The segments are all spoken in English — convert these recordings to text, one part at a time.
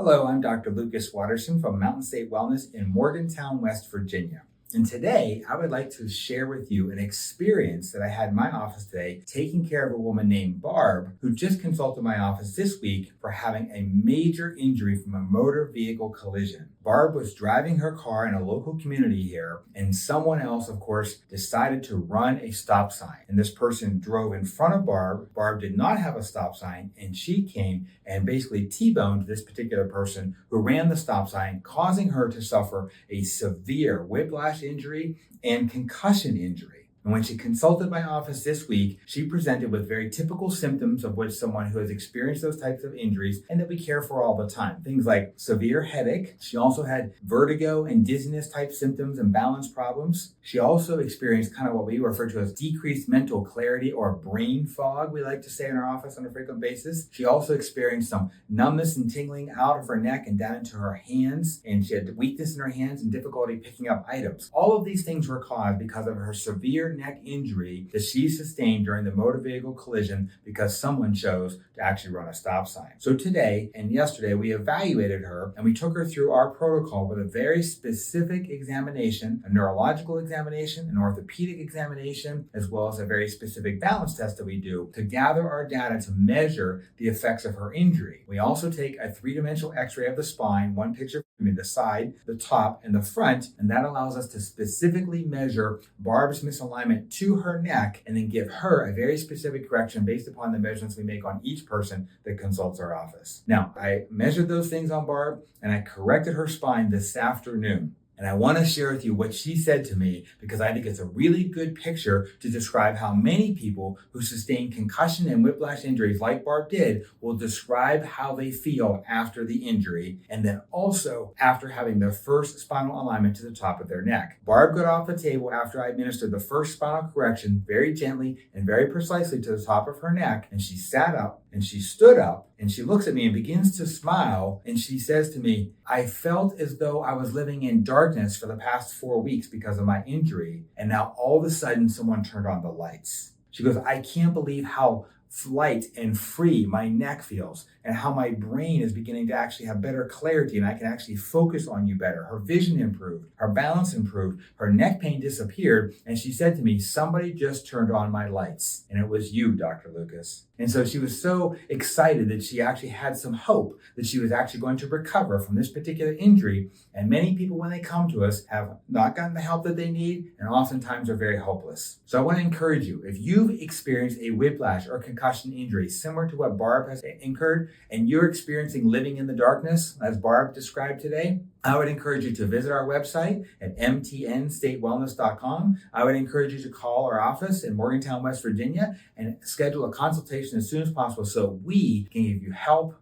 Hello, I'm Dr. Lucas Watterson from Mountain State Wellness in Morgantown, West Virginia. And today I would like to share with you an experience that I had in my office today taking care of a woman named Barb who just consulted my office this week for having a major injury from a motor vehicle collision. Barb was driving her car in a local community here, and someone else, of course, decided to run a stop sign. And this person drove in front of Barb. Barb did not have a stop sign, and she came and basically T-boned this particular person who ran the stop sign, causing her to suffer a severe whiplash injury and concussion injury. And when she consulted my office this week, she presented with very typical symptoms of which someone who has experienced those types of injuries and that we care for all the time. Things like severe headache. She also had vertigo and dizziness type symptoms and balance problems. She also experienced kind of what we refer to as decreased mental clarity or brain fog, we like to say in our office on a frequent basis. She also experienced some numbness and tingling out of her neck and down into her hands, and she had weakness in her hands and difficulty picking up items. All of these things were caused because of her severe neck injury that she sustained during the motor vehicle collision because someone chose to actually run a stop sign. So today and yesterday we evaluated her and we took her through our protocol with a very specific examination, a neurological examination, an orthopedic examination, as well as a very specific balance test that we do to gather our data to measure the effects of her injury. We also take a three-dimensional x-ray of the spine, one picture from the side, the top, and the front, and that allows us to specifically measure Barb's misalignment to her neck and then give her a very specific correction based upon the measurements we make on each person that consults our office. Now, I measured those things on Barb and I corrected her spine this afternoon. And I want to share with you what she said to me because I think it's a really good picture to describe how many people who sustain concussion and whiplash injuries like Barb did will describe how they feel after the injury and then also after having their first spinal alignment to the top of their neck. Barb got off the table after I administered the first spinal correction very gently and very precisely to the top of her neck, and she sat up and she stood up and she looks at me and begins to smile and she says to me, "I felt as though I was living in darkness for the past 4 weeks because of my injury, and now all of a sudden someone turned on the lights." She goes, "I can't believe how light and free my neck feels and how my brain is beginning to actually have better clarity and I can actually focus on you better." Her vision improved, her balance improved, her neck pain disappeared, and she said to me, "Somebody just turned on my lights, and it was you, Dr. Lucas." And so she was so excited that she actually had some hope that she was actually going to recover from this particular injury. And many people, when they come to us, have not gotten the help that they need and oftentimes are very hopeless. So I want to encourage you, if you've experienced a whiplash or concussion injury similar to what Barb has incurred and you're experiencing living in the darkness, as Barb described today, I would encourage you to visit our website at mtnstatewellness.com. I would encourage you to call our office in Morgantown, West Virginia, and schedule a consultation as soon as possible so we can give you help,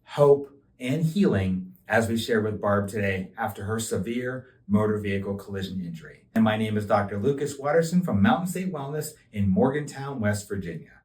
hope, and healing as we share with Barb today after her severe motor vehicle collision injury. And my name is Dr. Lucas Watterson from Mountain State Wellness in Morgantown, West Virginia.